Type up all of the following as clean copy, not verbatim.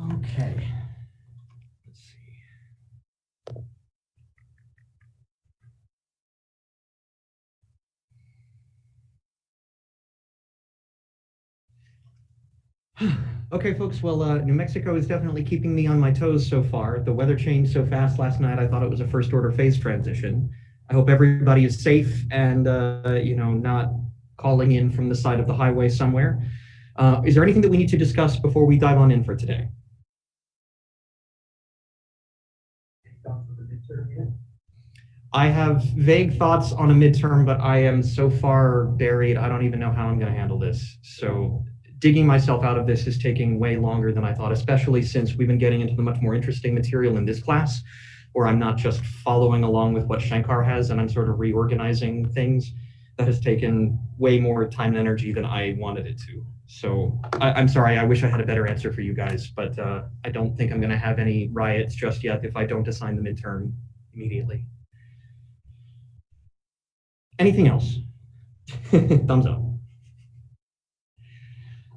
Okay. Let's see. Okay, folks, well, New Mexico is definitely keeping me on my toes so far. The weather changed so fast last night, I thought it was a first order phase transition. I hope everybody is safe and, not calling in from the side of the highway somewhere. Is there anything that we need to discuss before we dive on in for today? I have vague thoughts on a midterm, but I am so far buried, I don't even know how I'm going to handle this. So digging myself out of this is taking way longer than I thought, especially since we've been getting into the much more interesting material in this class, where I'm not just following along with what Shankar has and I'm sort of reorganizing things. That has taken way more time and energy than I wanted it to. So I'm sorry, I wish I had a better answer for you guys, but I don't think I'm going to have any riots just yet if I don't assign the midterm immediately. Anything else? Thumbs up.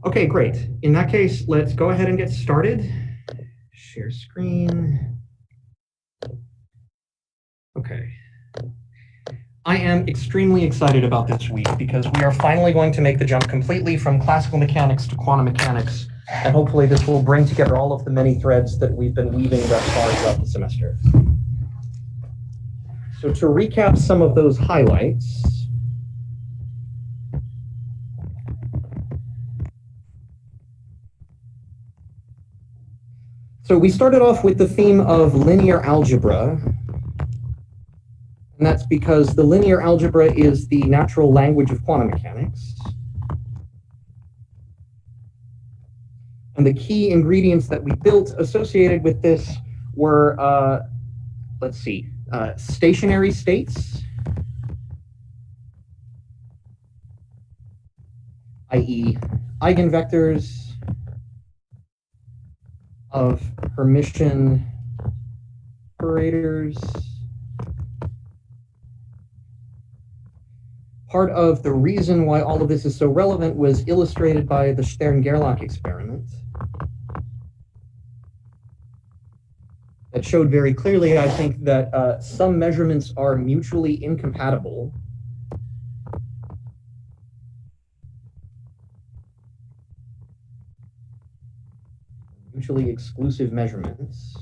Okay, great. In that case, let's go ahead and get started. Share screen. Okay. I am extremely excited about this week because we are finally going to make the jump completely from classical mechanics to quantum mechanics, and hopefully this will bring together all of the many threads that we've been weaving thus far throughout the semester. So to recap some of those highlights, so we started off with the theme of linear algebra, and that's because the linear algebra is the natural language of quantum mechanics. And the key ingredients that we built associated with this were, stationary states, i.e. eigenvectors of Hermitian operators. Part of the reason why all of this is so relevant was illustrated by the Stern-Gerlach experiment. That showed very clearly, I think, that some measurements are mutually incompatible. Mutually exclusive measurements.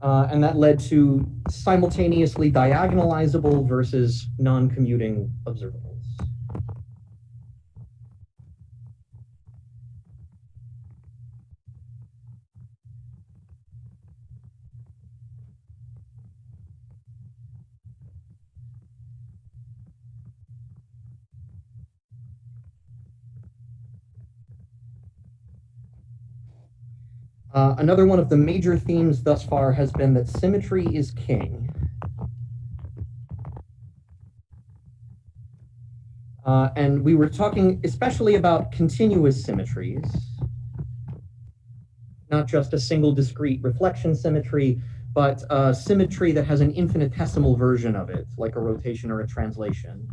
And that led to simultaneously diagonalizable versus non-commuting observables. Another one of the major themes thus far has been that symmetry is king. And we were talking especially about continuous symmetries, not just a single discrete reflection symmetry, but a symmetry that has an infinitesimal version of it, like a rotation or a translation.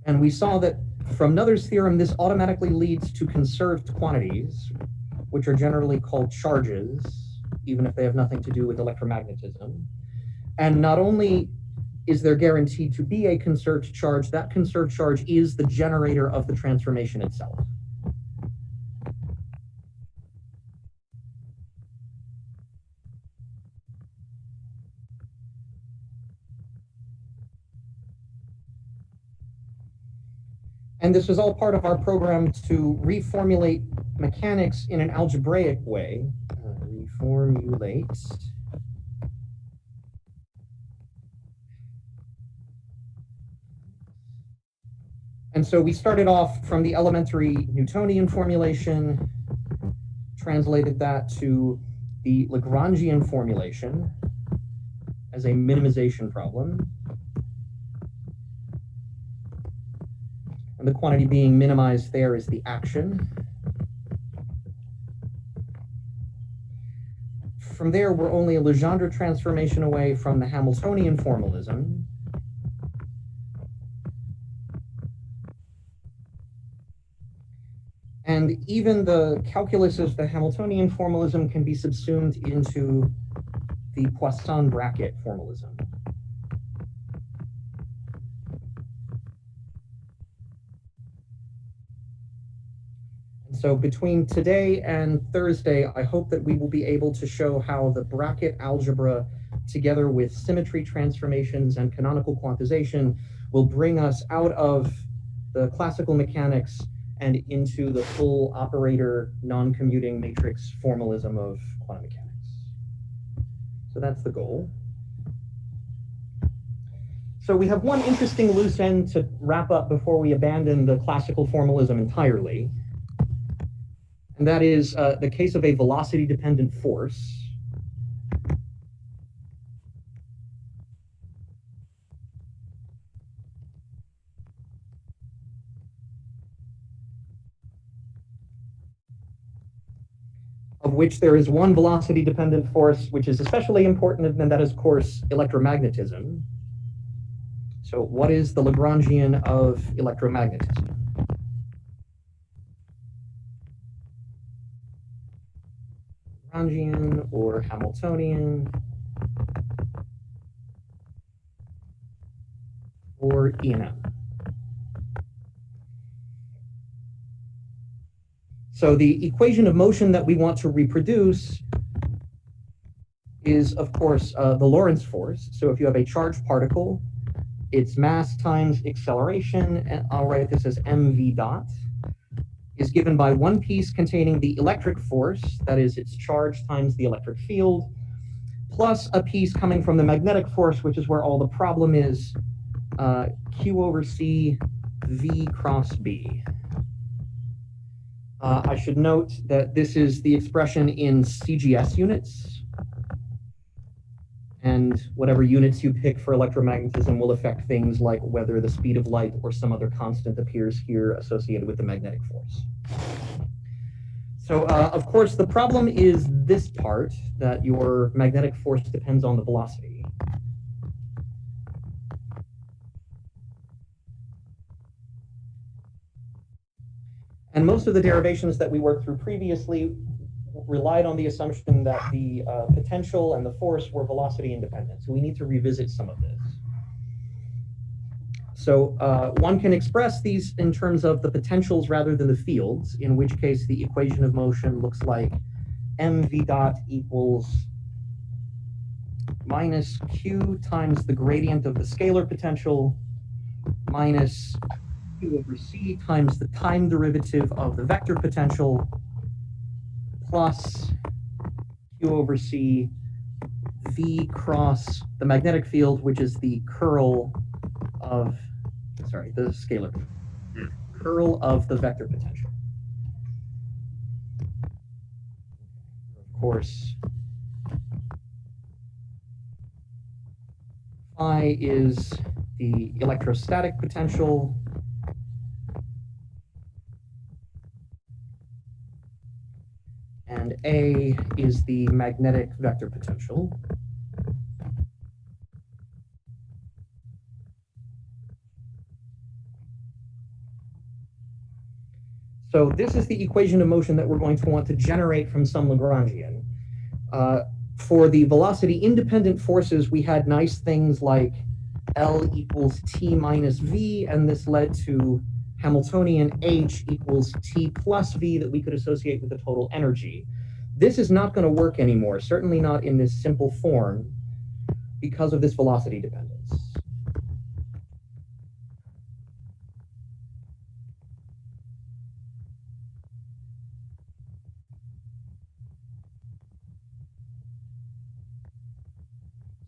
And we saw that from Noether's theorem, this automatically leads to conserved quantities, which are generally called charges, even if they have nothing to do with electromagnetism. And not only is there guaranteed to be a conserved charge, that conserved charge is the generator of the transformation itself. And this was all part of our program to reformulate mechanics in an algebraic way. Reformulate. And so we started off from the elementary Newtonian formulation, translated that to the Lagrangian formulation as a minimization problem. And the quantity being minimized there is the action. from there, we're only a Legendre transformation away from the Hamiltonian formalism. And even the calculus of the Hamiltonian formalism can be subsumed into the Poisson bracket formalism. And so between today and Thursday, I hope that we will be able to show how the bracket algebra, together with symmetry transformations and canonical quantization, will bring us out of the classical mechanics and into the full operator non-commuting matrix formalism of quantum mechanics. So that's the goal. So we have one interesting loose end to wrap up before we abandon the classical formalism entirely. And that is the case of a velocity-dependent force. Of which there is one velocity-dependent force, which is especially important, and that is, of course, electromagnetism. So what is the Lagrangian of electromagnetism? Lagrangian or Hamiltonian or E&M. So the equation of motion that we want to reproduce is, of course, the Lorentz force. So if you have a charged particle, its mass times acceleration, and I'll write this as mv dot, is given by one piece containing the electric force, that is its charge times the electric field, plus a piece coming from the magnetic force, which is where all the problem is, Q over C V cross B. I should note that this is the expression in CGS units, and whatever units you pick for electromagnetism will affect things like whether the speed of light or some other constant appears here associated with the magnetic force. So, of course, the problem is this part, that your magnetic force depends on the velocity. And most of the derivations that we worked through previously relied on the assumption that the potential and the force were velocity independent. So we need to revisit some of this. So one can express these in terms of the potentials rather than the fields, in which case the equation of motion looks like mv dot equals minus q times the gradient of the scalar potential minus q over c times the time derivative of the vector potential plus q over c v cross the magnetic field, which is the curl of, sorry, the scalar curl of the vector potential. Of course, phi is the electrostatic potential, and A is the magnetic vector potential. So this is the equation of motion that we're going to want to generate from some Lagrangian. For the velocity independent forces, we had nice things like L equals T minus V, and this led to Hamiltonian H equals T plus V that we could associate with the total energy. This is not going to work anymore, certainly not in this simple form, because of this velocity dependence.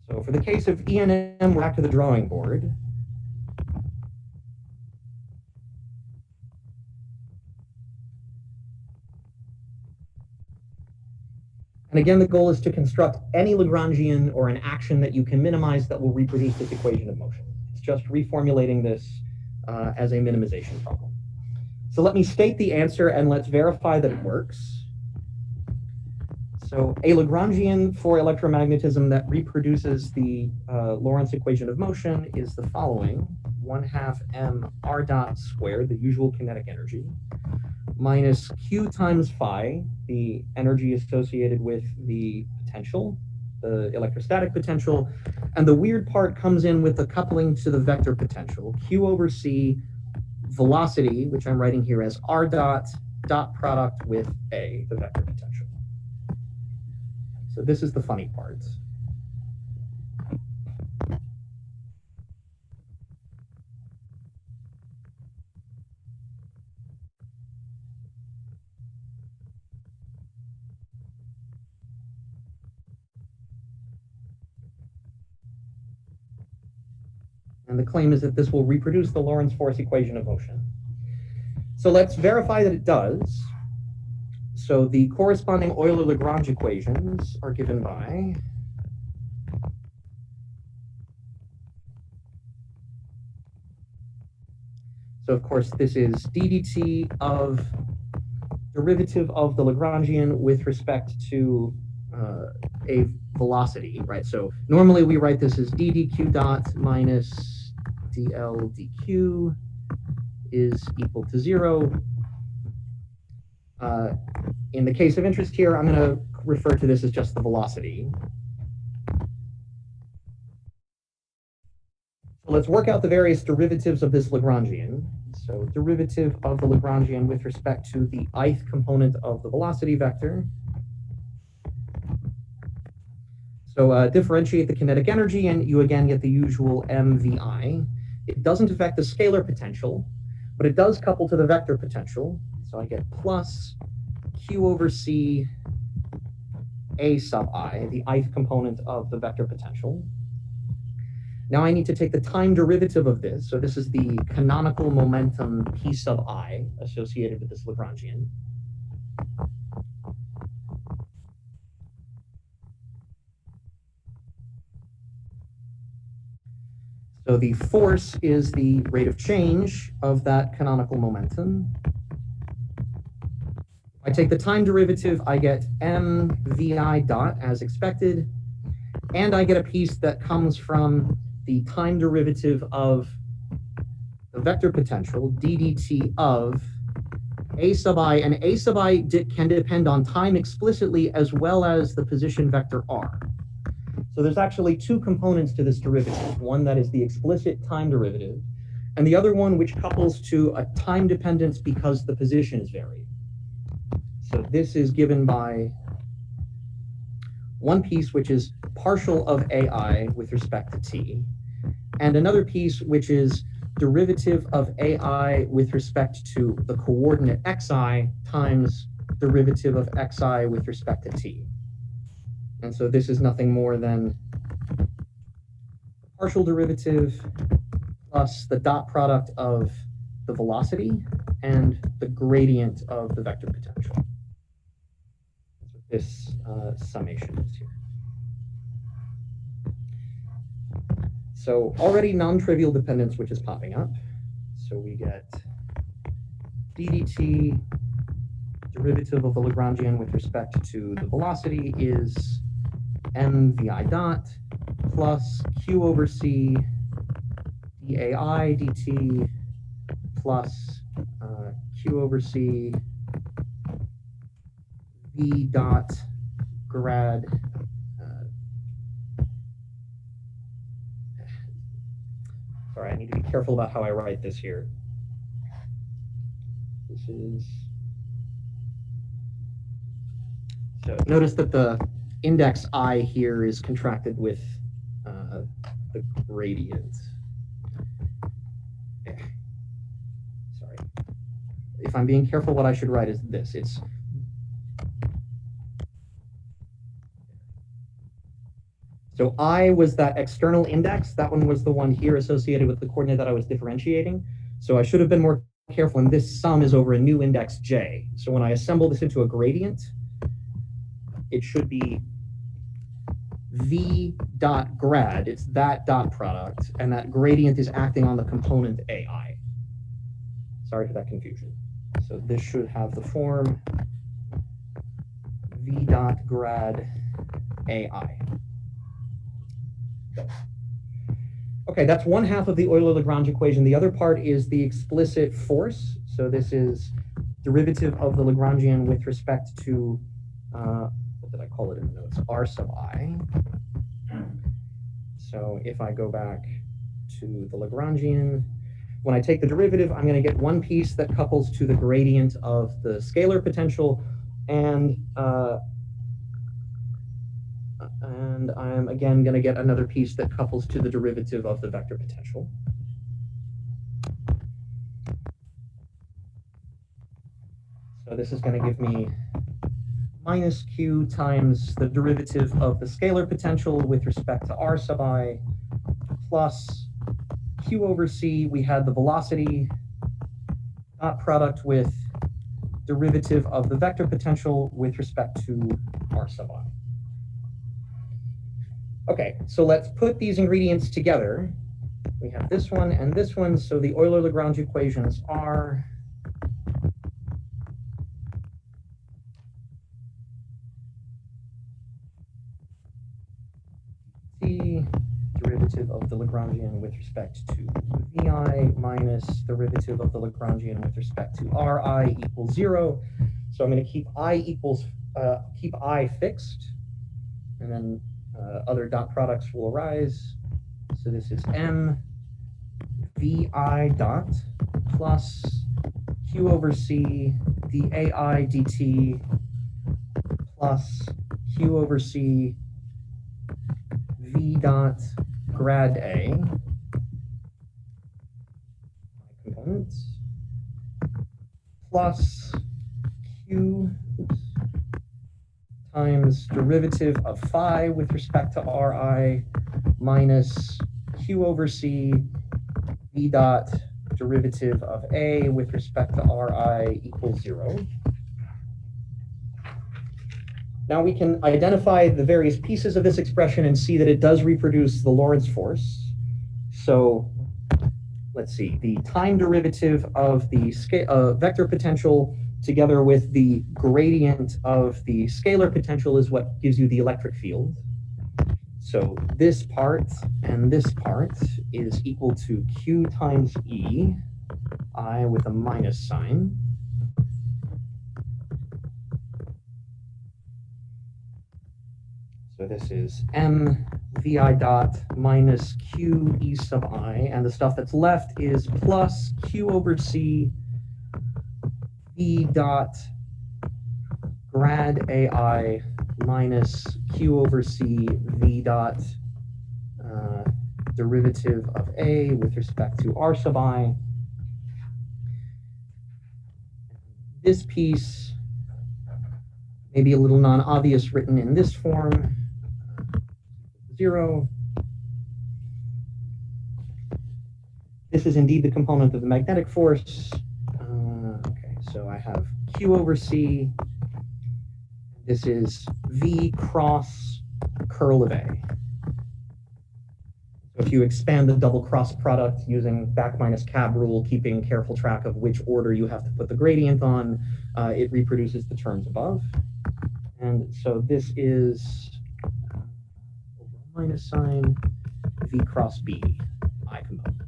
So for the case of E and M, we're back to the drawing board. And again, the goal is to construct any Lagrangian or an action that you can minimize that will reproduce this equation of motion. It's just reformulating this as a minimization problem. So let me state the answer and let's verify that it works. So a Lagrangian for electromagnetism that reproduces the Lorentz equation of motion is the following: 1/2 m r dot squared, the usual kinetic energy, minus q times phi, the energy associated with the potential, the electrostatic potential, and the weird part comes in with the coupling to the vector potential, q over c, velocity, which I'm writing here as r dot product with a, the vector potential. So this is the funny part. And the claim is that this will reproduce the Lorentz force equation of motion. So let's verify that it does. So the corresponding Euler-Lagrange equations are given by so of course this is ddt of derivative of the Lagrangian with respect to a velocity, right? So normally we write this as ddq dot minus dl dq is equal to 0. In the case of interest here, I'm going to refer to this as just the velocity. So let's work out the various derivatives of this Lagrangian. So derivative of the Lagrangian with respect to the ith component of the velocity vector. So differentiate the kinetic energy, and you again get the usual mvi. It doesn't affect the scalar potential, but it does couple to the vector potential. So I get plus q over c a sub I, the ith component of the vector potential. Now I need to take the time derivative of this. So this is the canonical momentum p sub I associated with this Lagrangian. So the force is the rate of change of that canonical momentum. I take the time derivative, I get mvi dot as expected, and I get a piece that comes from the time derivative of the vector potential, ddt of a sub I, and a sub I can depend on time explicitly as well as the position vector r. So there's actually two components to this derivative, one that is the explicit time derivative, and the other one which couples to a time dependence because the position is varied. So this is given by one piece which is partial of ai with respect to t, and another piece which is derivative of ai with respect to the coordinate xi times derivative of xi with respect to t. And so this is nothing more than partial derivative plus the dot product of the velocity and the gradient of the vector potential. That's what this summation is here. So already non-trivial dependence, which is popping up. So we get ddt derivative of the Lagrangian with respect to the velocity is mvi dot plus q over c dai dt plus q over c v dot grad sorry, I need to be careful about how I write this here. This is so notice that the index I here is contracted with the gradient. Okay. Sorry. If I'm being careful, what I should write is this. It's so I was that external index. That one was the one here associated with the coordinate that I was differentiating. So I should have been more careful, and this sum is over a new index j. So when I assemble this into a gradient, it should be v dot grad, it's that dot product, and that gradient is acting on the component ai. Sorry for that confusion. So this should have the form v dot dot grad AI. Okay, that's one half of the Euler-Lagrange equation. The other part is the explicit force. So this is derivative of the Lagrangian with respect to, what did I call it in the notes? R sub I. So if I go back to the Lagrangian, when I take the derivative, I'm going to get one piece that couples to the gradient of the scalar potential, and I'm again going to get another piece that couples to the derivative of the vector potential. So this is going to give me minus q times the derivative of the scalar potential with respect to r sub I plus q over c. We had the velocity dot product with derivative of the vector potential with respect to r sub I. Okay, so let's put these ingredients together. We have this one and this one, so the Euler-Lagrange equations are the derivative of the Lagrangian with respect to vi minus derivative of the Lagrangian with respect to ri equals 0. So I'm going to keep I fixed, and then other dot products will arise. So this is m vi dot plus q over c dai dt plus q over c v dot grad a components plus q times derivative of phi with respect to ri minus q over c v dot derivative of a with respect to ri equals 0. Now we can identify the various pieces of this expression and see that it does reproduce the Lorentz force. So let's see, the time derivative of the vector potential together with the gradient of the scalar potential is what gives you the electric field. So this part and this part is equal to q times e, I with a minus sign. So this is m vi dot minus q e sub I, and the stuff that's left is plus q over c v dot grad ai minus q over c v dot derivative of a with respect to r sub I. This piece may be a little non-obvious written in this form. 0. This is indeed the component of the magnetic force. Okay, so I have q over c. This is v cross curl of a. So if you expand the double cross product using back minus cab rule, keeping careful track of which order you have to put the gradient on, it reproduces the terms above. And so this is minus sign v cross b, I component.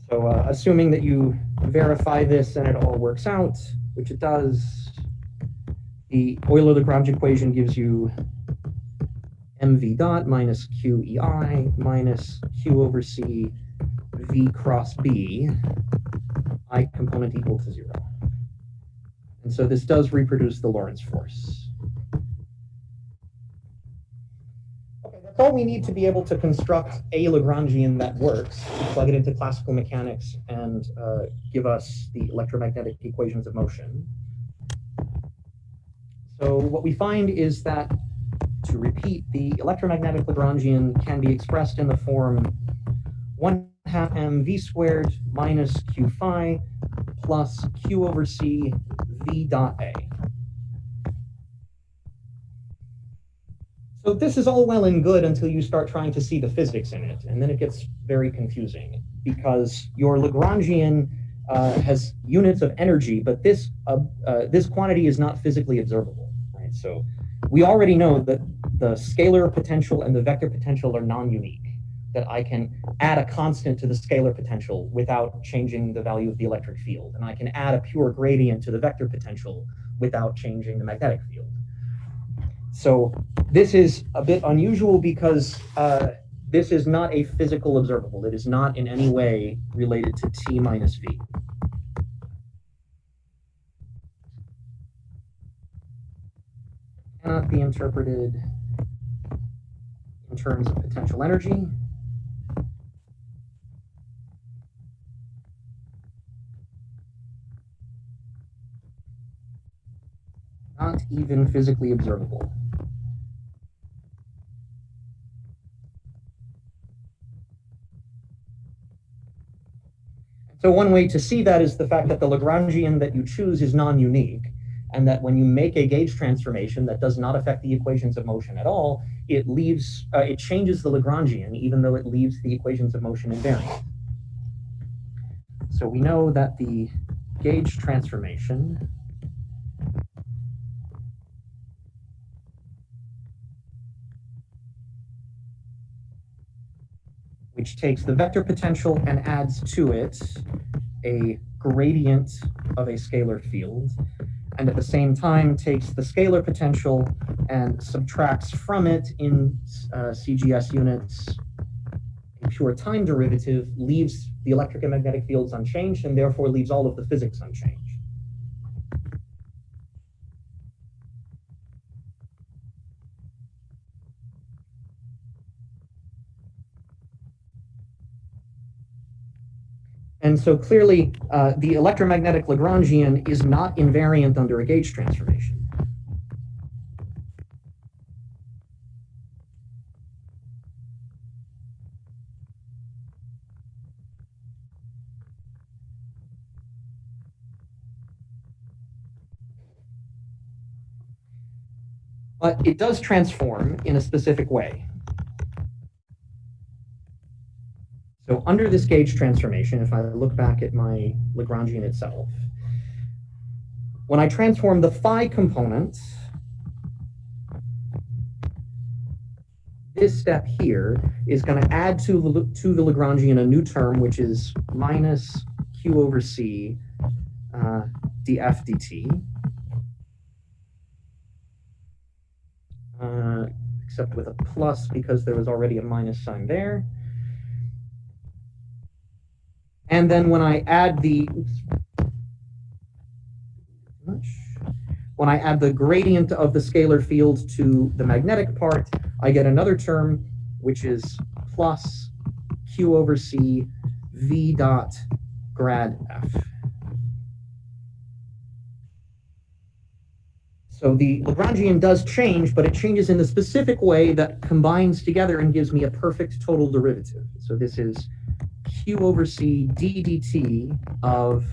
So assuming that you verify this and it all works out, which it does, the Euler-Lagrange equation gives you mv dot minus qei minus q over c v cross b, I component equal to 0. And so this does reproduce the Lorentz force. That's all we need to be able to construct a Lagrangian that works, to plug it into classical mechanics and give us the electromagnetic equations of motion. So what we find is that, to repeat, the electromagnetic Lagrangian can be expressed in the form 1/2 mv squared minus q phi plus q over c v dot a. So this is all well and good until you start trying to see the physics in it, and then it gets very confusing because your Lagrangian has units of energy, but this quantity is not physically observable, right? So we already know that the scalar potential and the vector potential are non-unique, that I can add a constant to the scalar potential without changing the value of the electric field, and I can add a pure gradient to the vector potential without changing the magnetic field. So this is a bit unusual because this is not a physical observable. It is not in any way related to T minus V. Cannot be interpreted in terms of potential energy. Not even physically observable. So one way to see that is the fact that the Lagrangian that you choose is non-unique, and that when you make a gauge transformation that does not affect the equations of motion at all, it changes the Lagrangian, even though it leaves the equations of motion invariant. So we know that the gauge transformation which takes the vector potential and adds to it a gradient of a scalar field, and at the same time takes the scalar potential and subtracts from it in CGS units a pure time derivative, leaves the electric and magnetic fields unchanged, and therefore leaves all of the physics unchanged. And so clearly, the electromagnetic Lagrangian is not invariant under a gauge transformation. But it does transform in a specific way. So under this gauge transformation, if I look back at my Lagrangian itself, when I transform the phi component, this step here is going to add to the Lagrangian a new term, which is minus q over c df dt, except with a plus because there was already a minus sign there. And then when I add the, when I add the gradient of the scalar field to the magnetic part, I get another term, which is plus q over c v dot grad f. So the Lagrangian does change, but it changes in the specific way that combines together and gives me a perfect total derivative. So this is q over c d dt of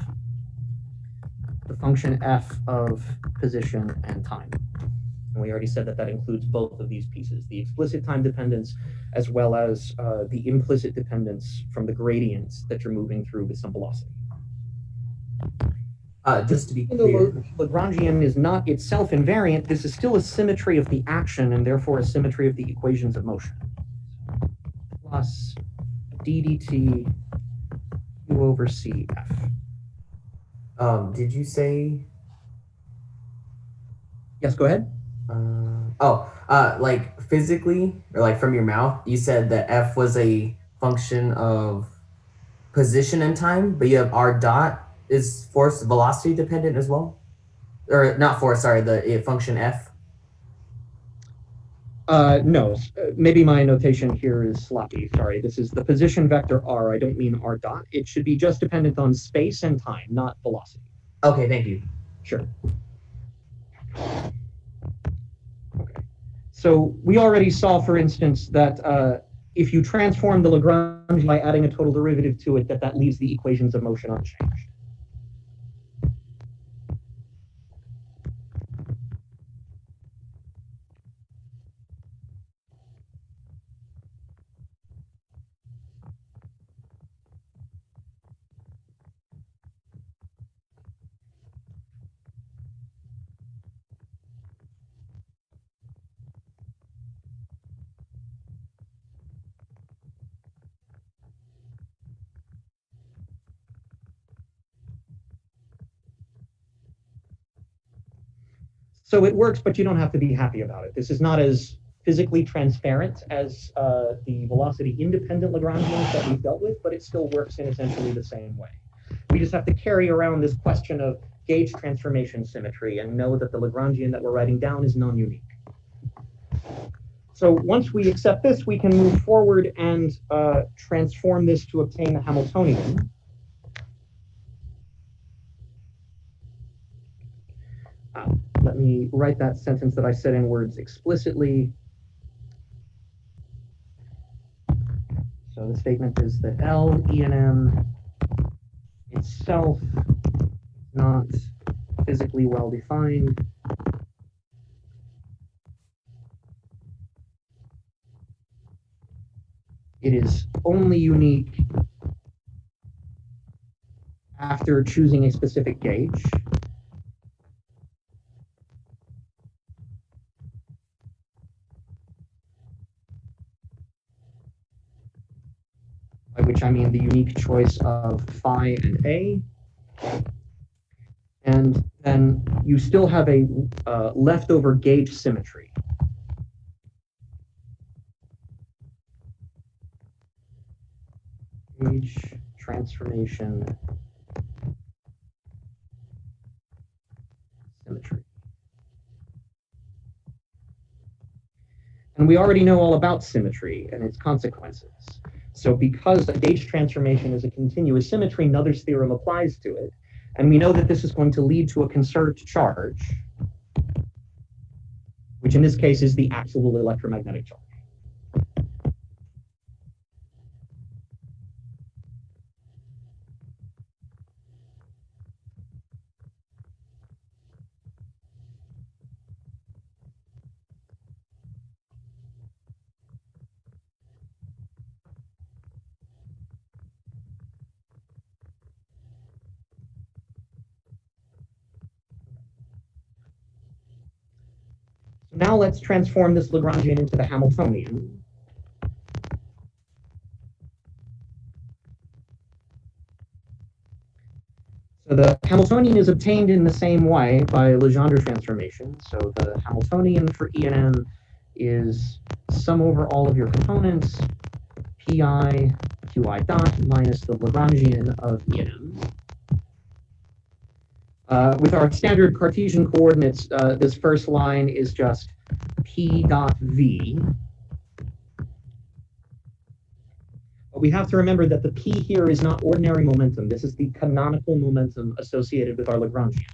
the function f of position and time. And we already said that that includes both of these pieces, the explicit time dependence as well as the implicit dependence from the gradients that you're moving through with some velocity. Just to be clear, the Lagrangian is not itself invariant. This is still a symmetry of the action and therefore a symmetry of the equations of motion. Plus d dt q over cf. Did you say? Yes, go ahead. Like physically, or like from your mouth, you said that f was a function of position and time, but you have r dot is force velocity dependent as well, or not force? Sorry, the function f. No, maybe my notation here is sloppy. Sorry, this is the position vector r. I don't mean r dot. It should be just dependent on space and time, not velocity. Okay, thank you. Sure. Okay. So we already saw, for instance, that if you transform the Lagrange by adding a total derivative to it, that leaves the equations of motion unchanged. So it works, but you don't have to be happy about it. This is not as physically transparent as the velocity-independent Lagrangians that we've dealt with, but it still works in essentially the same way. We just have to carry around this question of gauge transformation symmetry and know that the Lagrangian that we're writing down is non-unique. So once we accept this, we can move forward and transform this to obtain a Hamiltonian. Let me write that sentence that I said in words explicitly. So the statement is that L, E, and M itself is not physically well defined. It is only unique after choosing a specific gauge. By which I mean the unique choice of phi and A. And then you still have a leftover gauge symmetry. Gauge transformation symmetry. And we already know all about symmetry and its consequences. So because a gauge transformation is a continuous symmetry, Noether's theorem applies to it. And we know that this is going to lead to a conserved charge, which in this case is the actual electromagnetic charge. Now let's transform this Lagrangian into the Hamiltonian. So the Hamiltonian is obtained in the same way by Legendre transformation. So the Hamiltonian for E and M is sum over all of your components, Pi Qi dot minus the Lagrangian of E and M. With our standard Cartesian coordinates, this first line is just P dot V. But we have to remember that the P here is not ordinary momentum. This is the canonical momentum associated with our Lagrangian.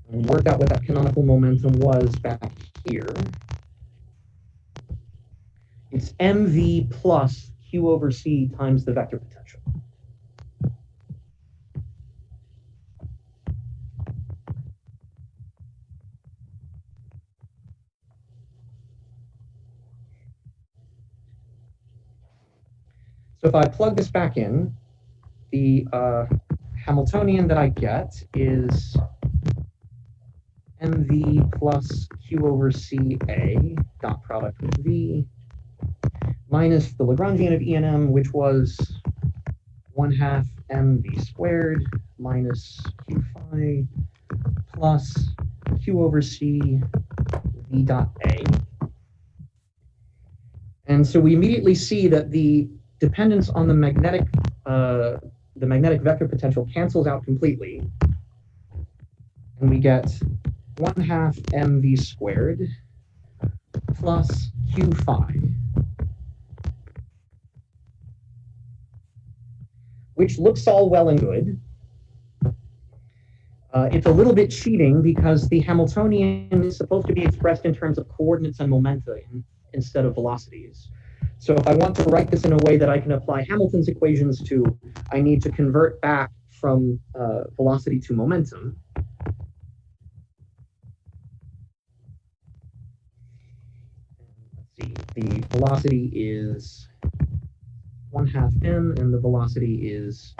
And we worked out what that canonical momentum was back here. It's mv plus q over c times the vector potential. So if I plug this back in, the Hamiltonian that I get is mv plus q over ca dot product with v minus the Lagrangian of E and M, which was 1/2 mv squared minus q phi plus q over c v dot a. And so we immediately see that the dependence on the magnetic vector potential cancels out completely, and we get 1/2 mv squared plus q phi, which looks all well and good. It's a little bit cheating because the Hamiltonian is supposed to be expressed in terms of coordinates and momenta instead of velocities. So if I want to write this in a way that I can apply Hamilton's equations to, I need to convert back from velocity to momentum. Let's see, the velocity is 1/2 m, and the velocity is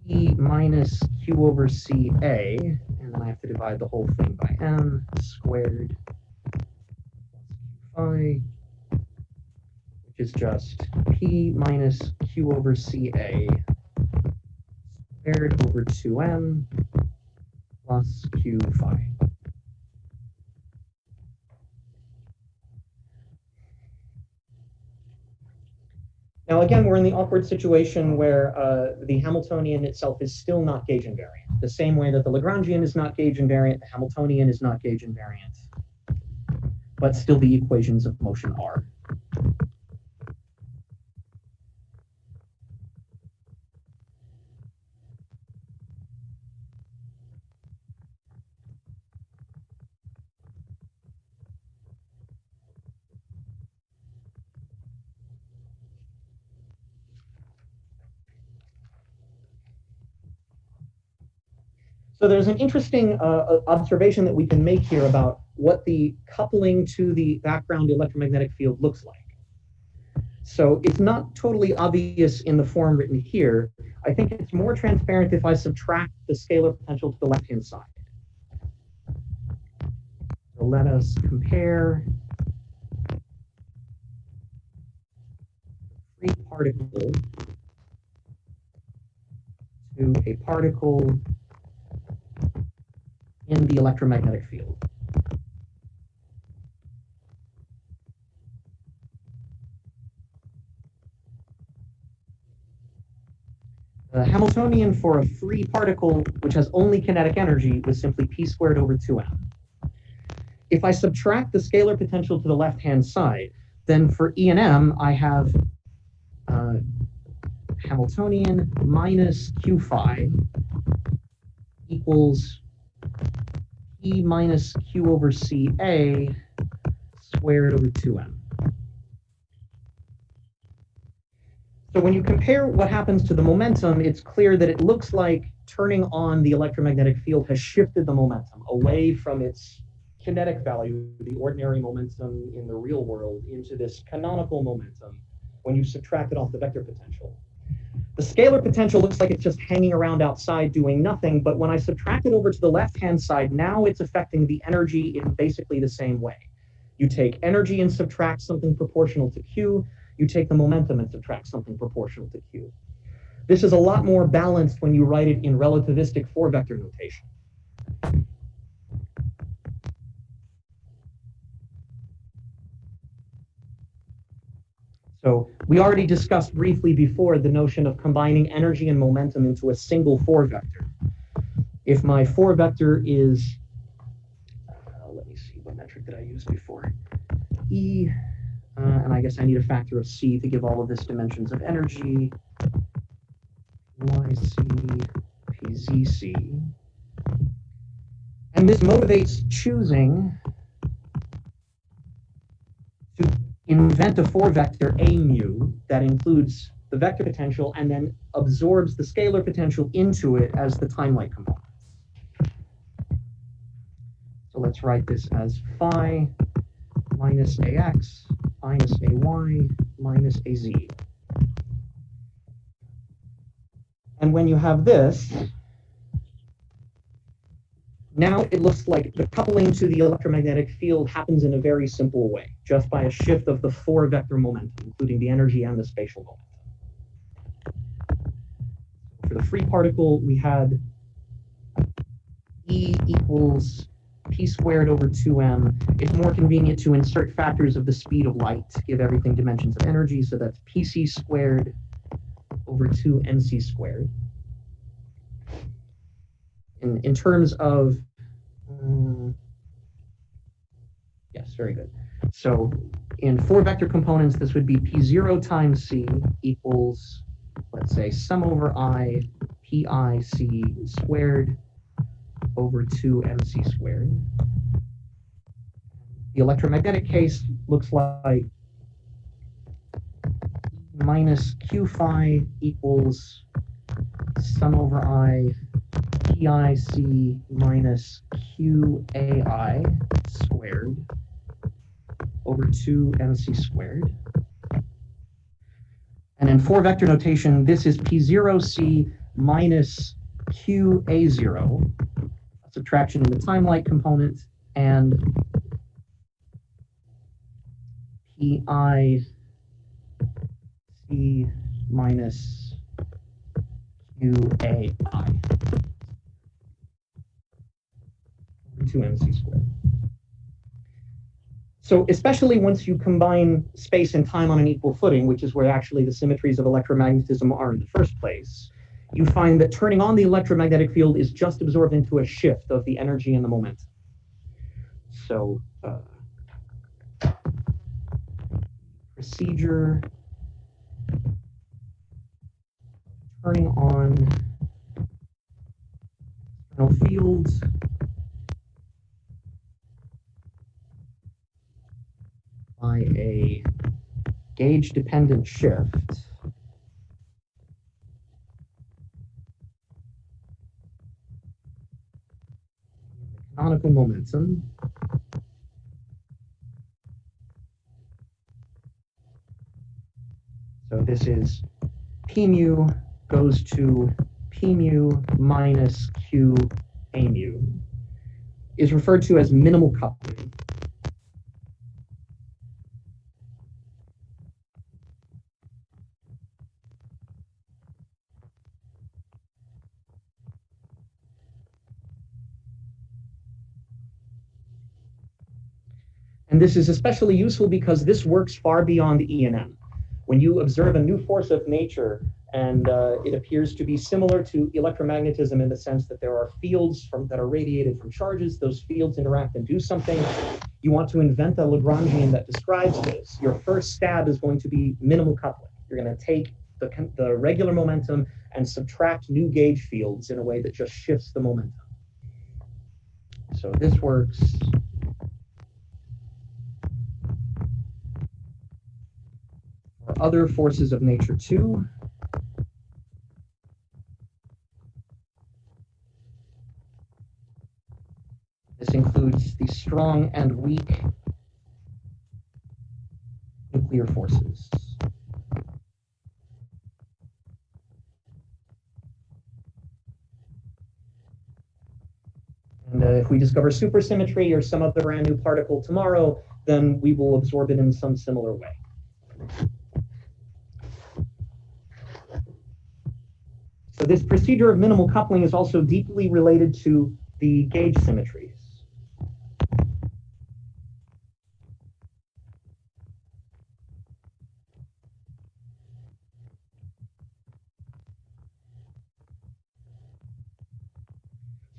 p minus q over ca, and then I have to divide the whole thing by m squared plus q phi, which is just P minus Q over CA squared over 2m plus Q phi. Now, again, we're in the awkward situation where the Hamiltonian itself is still not gauge invariant. The same way that the Lagrangian is not gauge invariant, the Hamiltonian is not gauge invariant, but still the equations of motion are. So there's an interesting observation that we can make here about what the coupling to the background electromagnetic field looks like. So it's not totally obvious in the form written here. I think it's more transparent if I subtract the scalar potential to the left-hand side. So let us compare free particle to a particle in the electromagnetic field. The Hamiltonian for a free particle, which has only kinetic energy, was simply p squared over 2m. If I subtract the scalar potential to the left-hand side, then for E and M, I have Hamiltonian minus Q phi equals E minus Q over CA squared over 2m. So when you compare what happens to the momentum, it's clear that it looks like turning on the electromagnetic field has shifted the momentum away from its kinetic value, the ordinary momentum in the real world, into this canonical momentum when you subtract it off the vector potential. The scalar potential looks like it's just hanging around outside doing nothing, but when I subtract it over to the left-hand side, now it's affecting the energy in basically the same way. You take energy and subtract something proportional to Q, you take the momentum and subtract something proportional to Q. This is a lot more balanced when you write it in relativistic four-vector notation. So we already discussed briefly before the notion of combining energy and momentum into a single four-vector. If my four-vector is, let me see, what metric did I use before? E, and I guess I need a factor of C to give all of this dimensions of energy. YC, PZC. And this motivates choosing to invent a four-vector A mu that includes the vector potential and then absorbs the scalar potential into it as the time-like component. So let's write this as phi minus AX minus AY minus AZ. And when you have this, now it looks like the coupling to the electromagnetic field happens in a very simple way, just by a shift of the four-vector momentum, including the energy and the spatial momentum. For the free particle, we had E equals p squared over 2m. It's more convenient to insert factors of the speed of light to give everything dimensions of energy, so that's pc squared over 2nc squared. In terms of, yes, very good. So in four-vector components, this would be p0 times c equals, let's say, sum over I pi c squared over 2mc squared. The electromagnetic case looks like minus q phi equals sum over I PIC minus QAI squared over 2mc squared. And in four-vector notation, this is P0C minus QA0, a subtraction in the time-like component, and PI C minus QAI, 2mc squared. So especially once you combine space and time on an equal footing, which is where actually the symmetries of electromagnetism are in the first place, you find that turning on the electromagnetic field is just absorbed into a shift of the energy and the momentum. So procedure turning on external fields by a gauge-dependent shift canonical momentum So this is P mu goes to P mu minus Q A mu, is referred to as minimal coupling. And this is especially useful because this works far beyond E and M. When you observe a new force of nature and it appears to be similar to electromagnetism in the sense that there are fields that are radiated from charges, those fields interact and do something, you want to invent a Lagrangian that describes this. Your first stab is going to be minimal coupling. You're going to take the regular momentum and subtract new gauge fields in a way that just shifts the momentum. So this works for other forces of nature too. This includes the strong and weak nuclear forces. And if we discover supersymmetry or some other brand new particle tomorrow, then we will absorb it in some similar way. So this procedure of minimal coupling is also deeply related to the gauge symmetries.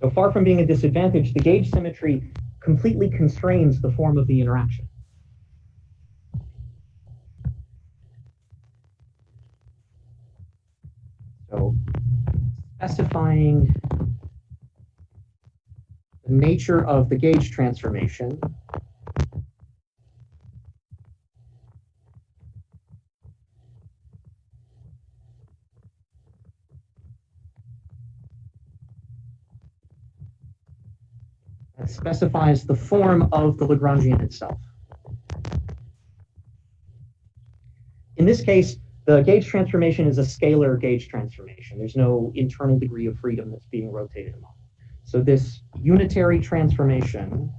So far from being a disadvantage, the gauge symmetry completely constrains the form of the interaction. So specifying the nature of the gauge transformation that specifies the form of the Lagrangian itself. In this case, the gauge transformation is a scalar gauge transformation. There's no internal degree of freedom that's being rotated among. So this unitary transformation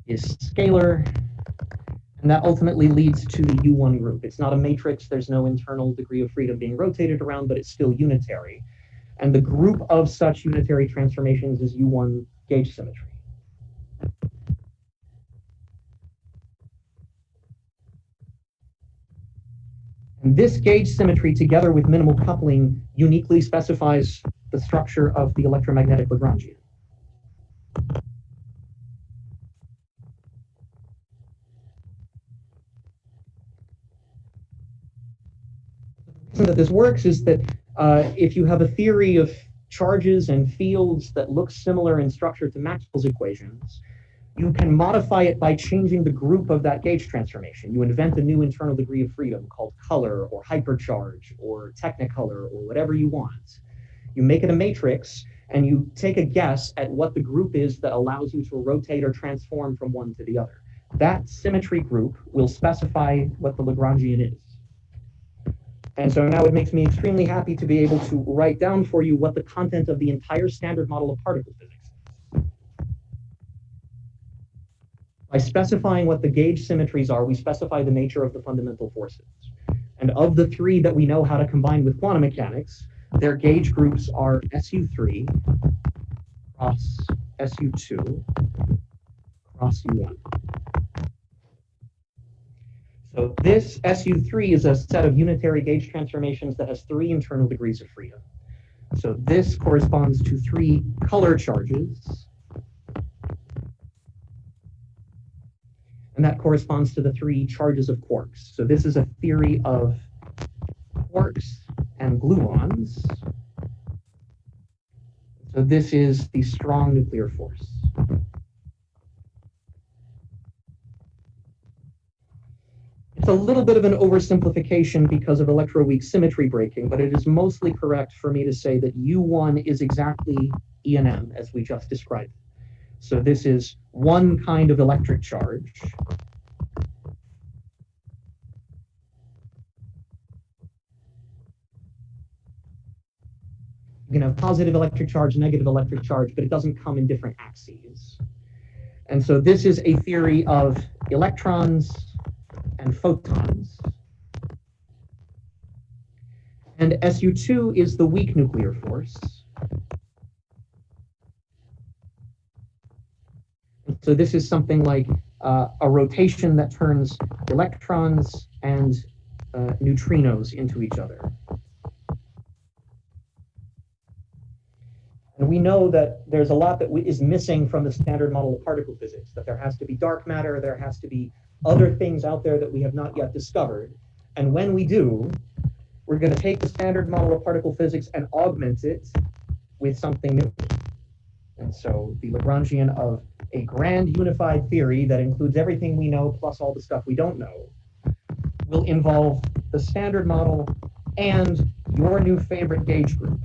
is scalar, and that ultimately leads to the U1 group. It's not a matrix. There's no internal degree of freedom being rotated around, but it's still unitary. And the group of such unitary transformations is U1 gauge symmetry. And this gauge symmetry, together with minimal coupling, uniquely specifies the structure of the electromagnetic Lagrangian. The reason that this works is that if you have a theory of charges and fields that looks similar in structure to Maxwell's equations, you can modify it by changing the group of that gauge transformation. You invent a new internal degree of freedom called color or hypercharge or technicolor or whatever you want. You make it a matrix and you take a guess at what the group is that allows you to rotate or transform from one to the other. That symmetry group will specify what the Lagrangian is. And so now it makes me extremely happy to be able to write down for you what the content of the entire standard model of particle physics is. By specifying what the gauge symmetries are, we specify the nature of the fundamental forces. And of the three that we know how to combine with quantum mechanics, their gauge groups are SU3 cross SU2 cross U1. So this SU3 is a set of unitary gauge transformations that has 3 internal degrees of freedom. So this corresponds to 3 color charges. And that corresponds to the 3 charges of quarks. So this is a theory of quarks and gluons. So this is the strong nuclear force. It's a little bit of an oversimplification because of electroweak symmetry breaking, but it is mostly correct for me to say that U1 is exactly E and M as we just described. So this is one kind of electric charge. You can have positive electric charge, negative electric charge, but it doesn't come in different axes. And so this is a theory of electrons and photons. And SU2 is the weak nuclear force. So this is something like a rotation that turns electrons and neutrinos into each other. And we know that there's a lot that is missing from the standard model of particle physics, that there has to be dark matter, there has to be other things out there that we have not yet discovered. And when we do, we're going to take the standard model of particle physics and augment it with something new. And so the Lagrangian of a grand unified theory that includes everything we know plus all the stuff we don't know will involve the standard model and your new favorite gauge group.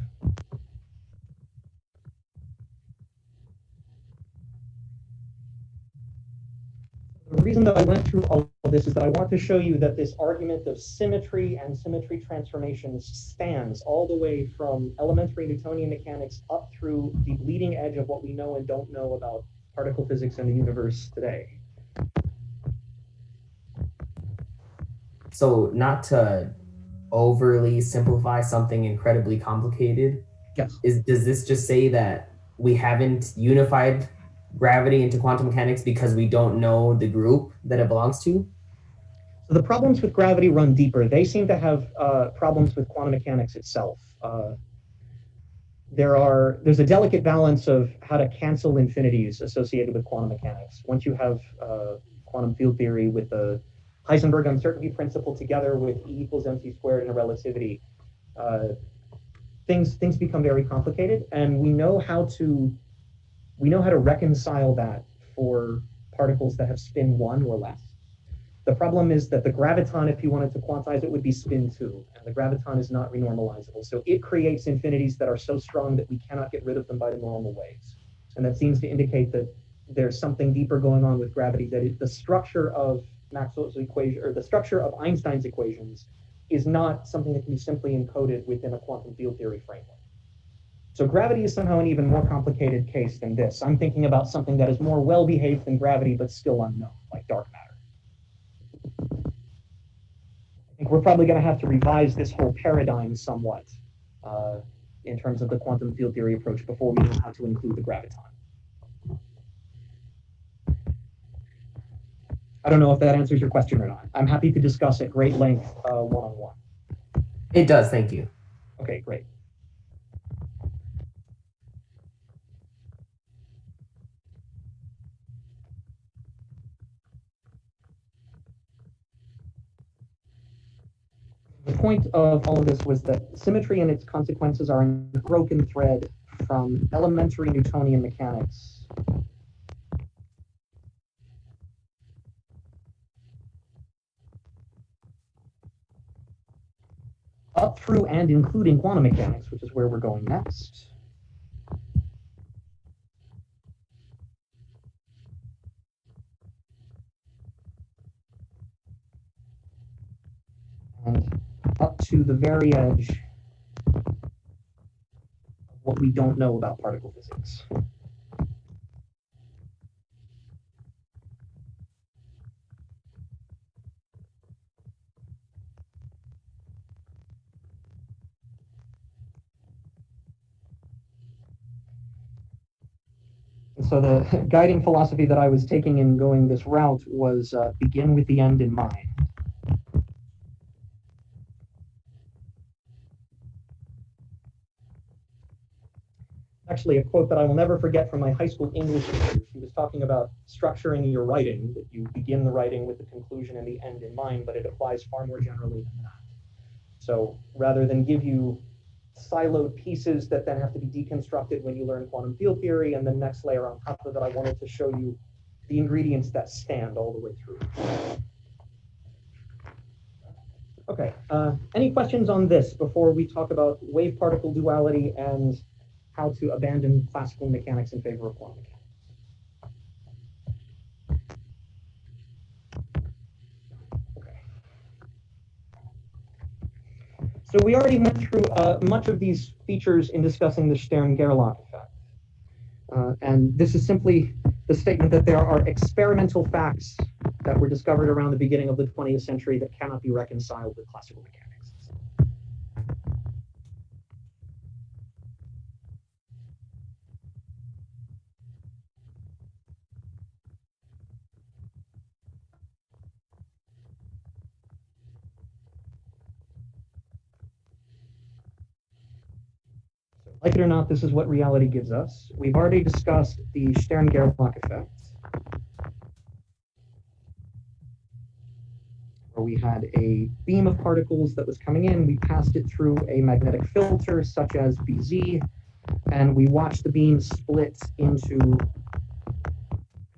The reason that I went through all of this is that I want to show you that this argument of symmetry and symmetry transformations spans all the way from elementary Newtonian mechanics up through the bleeding edge of what we know and don't know about particle physics and the universe today. So not to overly simplify something incredibly complicated, yes. Does this just say that we haven't unified gravity into quantum mechanics because we don't know the group that it belongs to? So the problems with gravity run deeper. They seem to have problems with quantum mechanics itself. There's a delicate balance of how to cancel infinities associated with quantum mechanics. Once you have quantum field theory with the Heisenberg uncertainty principle together with E equals mc squared in a relativity, things become very complicated, and we know how to reconcile that for particles that have spin 1 or less. The problem is that the graviton, if you wanted to quantize it, would be spin 2, and the graviton is not renormalizable. So it creates infinities that are so strong that we cannot get rid of them by the normal ways. And that seems to indicate that there's something deeper going on with gravity, that the structure of Maxwell's equation, or the structure of Einstein's equations, is not something that can be simply encoded within a quantum field theory framework. So gravity is somehow an even more complicated case than this. I'm thinking about something that is more well-behaved than gravity, but still unknown, like dark matter. I think we're probably going to have to revise this whole paradigm somewhat in terms of the quantum field theory approach before we know how to include the graviton. I don't know if that answers your question or not. I'm happy to discuss at great length one-on-one. It does, thank you. Okay, great. The point of all of this was that symmetry and its consequences are a broken thread from elementary Newtonian mechanics up through and including quantum mechanics, which is where we're going next. And up to the very edge of what we don't know about particle physics. So the guiding philosophy that I was taking in going this route was begin with the end in mind. Actually, a quote that I will never forget from my high school English teacher. She was talking about structuring your writing, that you begin the writing with the conclusion and the end in mind, but it applies far more generally than that. So rather than give you siloed pieces that then have to be deconstructed when you learn quantum field theory, and the next layer on top of it, I wanted to show you the ingredients that stand all the way through. Okay, any questions on this before we talk about wave-particle duality and how to abandon classical mechanics in favor of quantum mechanics? Okay. So we already went through much of these features in discussing the Stern-Gerlach effect. And this is simply the statement that there are experimental facts that were discovered around the beginning of the 20th century that cannot be reconciled with classical mechanics. Like it or not, this is what reality gives us. We've already discussed the Stern-Gerlach effect, where we had a beam of particles that was coming in. We passed it through a magnetic filter, such as BZ, and we watched the beam split into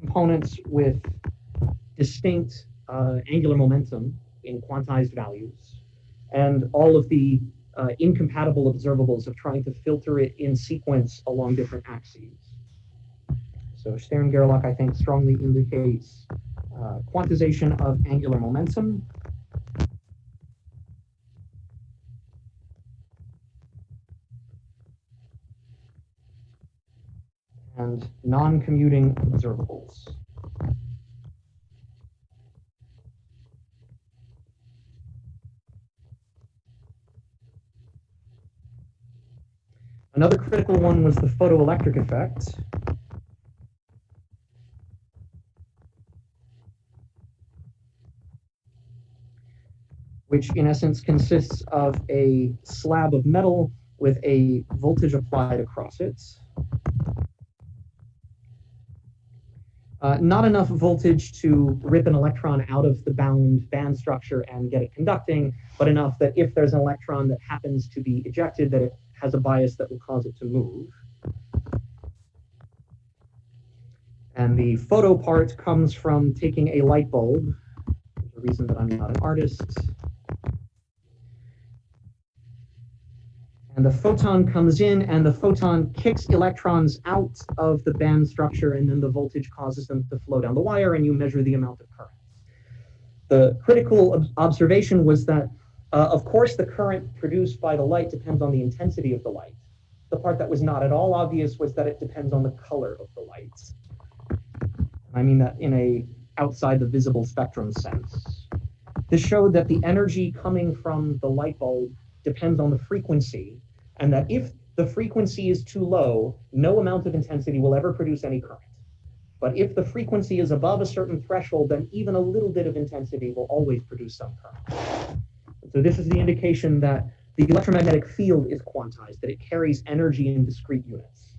components with distinct angular momentum in quantized values, and all of the incompatible observables of trying to filter it in sequence along different axes. So Stern-Gerlach, I think, strongly indicates quantization of angular momentum. And non-commuting observables. Another critical one was the photoelectric effect, which in essence consists of a slab of metal with a voltage applied across it. Not enough voltage to rip an electron out of the bound band structure and get it conducting, but enough that if there's an electron that happens to be ejected, that it has a bias that will cause it to move. And the photo part comes from taking a light bulb, the reason that I'm not an artist. And the photon comes in, and the photon kicks electrons out of the band structure, and then the voltage causes them to flow down the wire, and you measure the amount of current. The critical observation was that, of course, the current produced by the light depends on the intensity of the light. The part that was not at all obvious was that it depends on the color of the light. I mean that in a outside the visible spectrum sense. This showed that the energy coming from the light bulb depends on the frequency, and that if the frequency is too low, no amount of intensity will ever produce any current. But if the frequency is above a certain threshold, then even a little bit of intensity will always produce some current. So this is the indication that the electromagnetic field is quantized, that it carries energy in discrete units.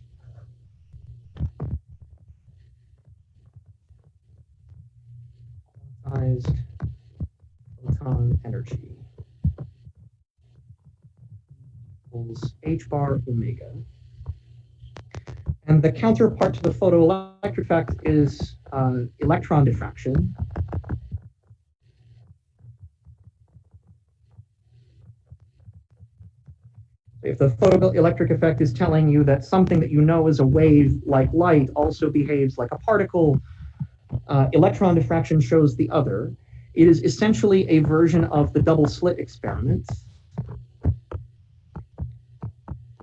Quantized photon energy equals h bar omega. And the counterpart to the photoelectric effect is electron diffraction. If the photoelectric effect is telling you that something that you know is a wave like light also behaves like a particle, electron diffraction shows the other. It is essentially a version of the double slit experiment,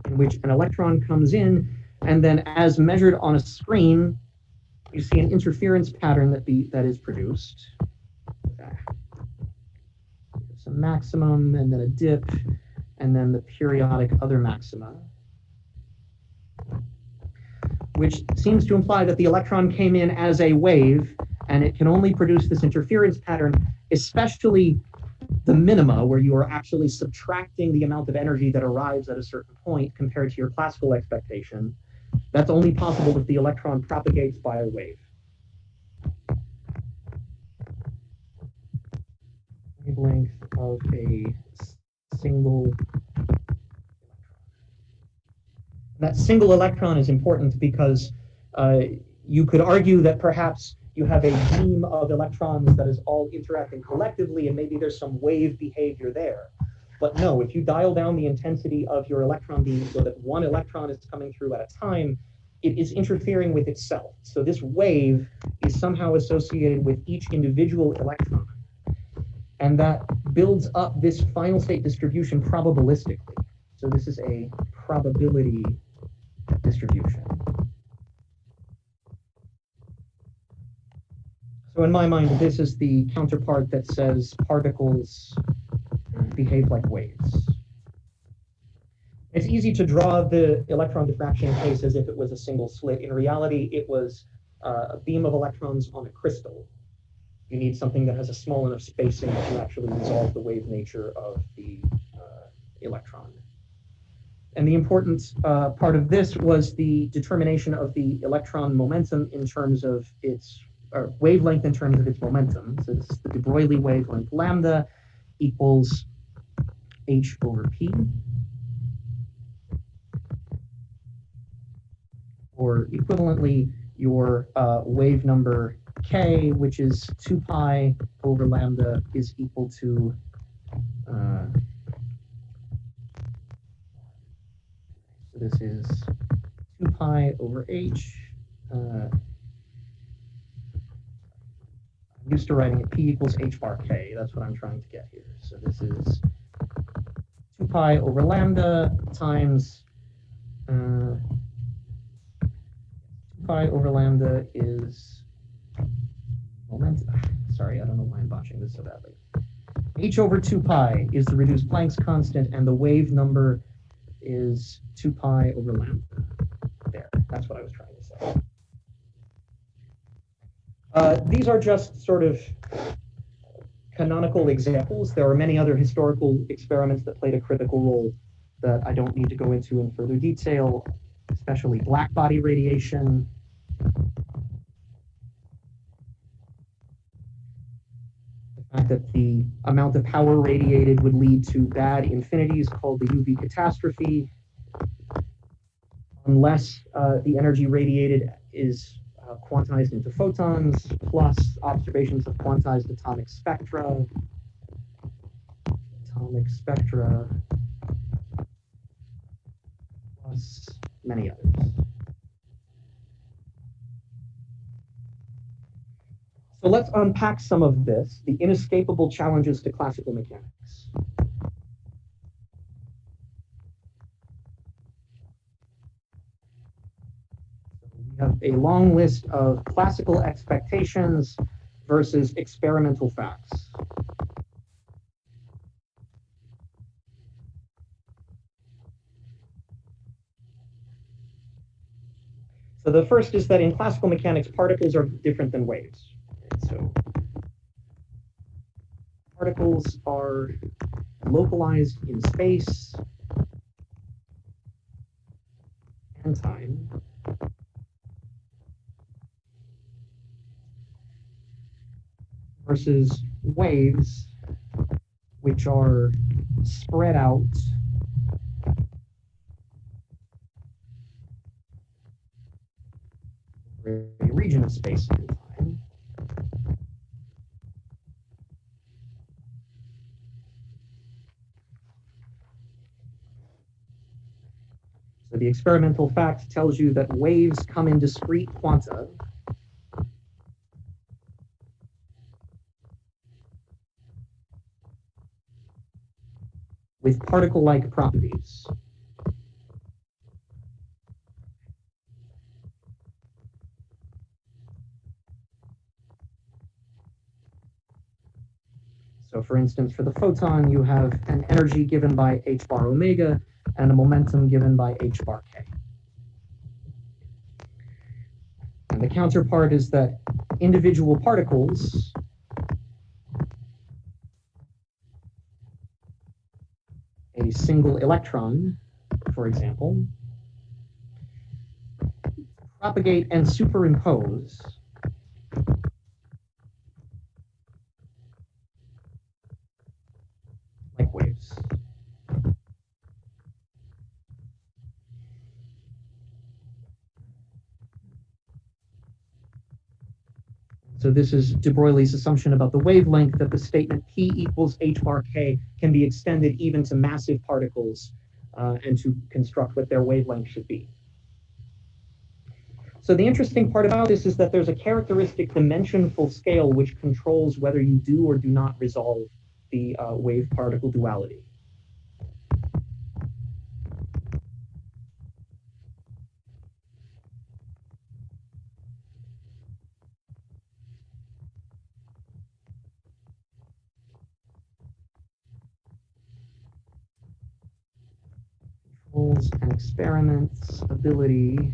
in which an electron comes in, and then as measured on a screen, you see an interference pattern that is produced. There's a maximum, and then a dip, and then the periodic other maxima. which seems to imply that the electron came in as a wave, and it can only produce this interference pattern, especially the minima, where you are actually subtracting the amount of energy that arrives at a certain point compared to your classical expectation. That's only possible if the electron propagates by a wave. Wavelength of a single electron. That single electron is important because you could argue that perhaps you have a beam of electrons that is all interacting collectively, and maybe there's some wave behavior there. But no, if you dial down the intensity of your electron beam so that one electron is coming through at a time, it is interfering with itself. So this wave is somehow associated with each individual electron. And that builds up this final state distribution probabilistically. So this is a probability distribution. So in my mind, this is the counterpart that says particles behave like waves. It's easy to draw the electron diffraction case as if it was a single slit. In reality, it was a beam of electrons on a crystal. You need something that has a small enough spacing to actually resolve the wave nature of the electron. And the important part of this was the determination of the electron momentum in terms of its wavelength in terms of its momentum. So this is the de Broglie wavelength lambda equals h over p, or equivalently your wave number k, which is 2 pi over lambda, is equal to so this is 2 pi over h. I'm used to writing it p equals h bar k. That's what I'm trying to get here. So this is 2 pi over lambda times 2 pi over lambda is momentum. Sorry, I don't know why I'm botching this so badly. H over 2 pi is the reduced Planck's constant, and the wave number is 2 pi over lambda. There, that's what I was trying to say. These are just sort of canonical examples. There are many other historical experiments that played a critical role that I don't need to go into in further detail, especially black body radiation. The fact that the amount of power radiated would lead to bad infinities called the UV catastrophe, unless the energy radiated is quantized into photons, plus observations of quantized atomic spectra, plus many others. So let's unpack some of this, the inescapable challenges to classical mechanics. We have a long list of classical expectations versus experimental facts. So the first is that in classical mechanics, particles are different than waves. So particles are localized in space and time, versus waves, which are spread out over a region of space and time. So the experimental fact tells you that waves come in discrete quanta, with particle-like properties. So for instance, for the photon, you have an energy given by h bar omega and a momentum given by h bar k. And the counterpart is that individual particles a single electron, for example, propagate and superimpose like waves. So this is de Broglie's assumption about the wavelength, that the statement P equals h bar k can be extended even to massive particles and to construct what their wavelength should be. So the interesting part about this is that there's a characteristic dimensionful scale which controls whether you do or do not resolve the wave-particle duality. Controls and experiments ability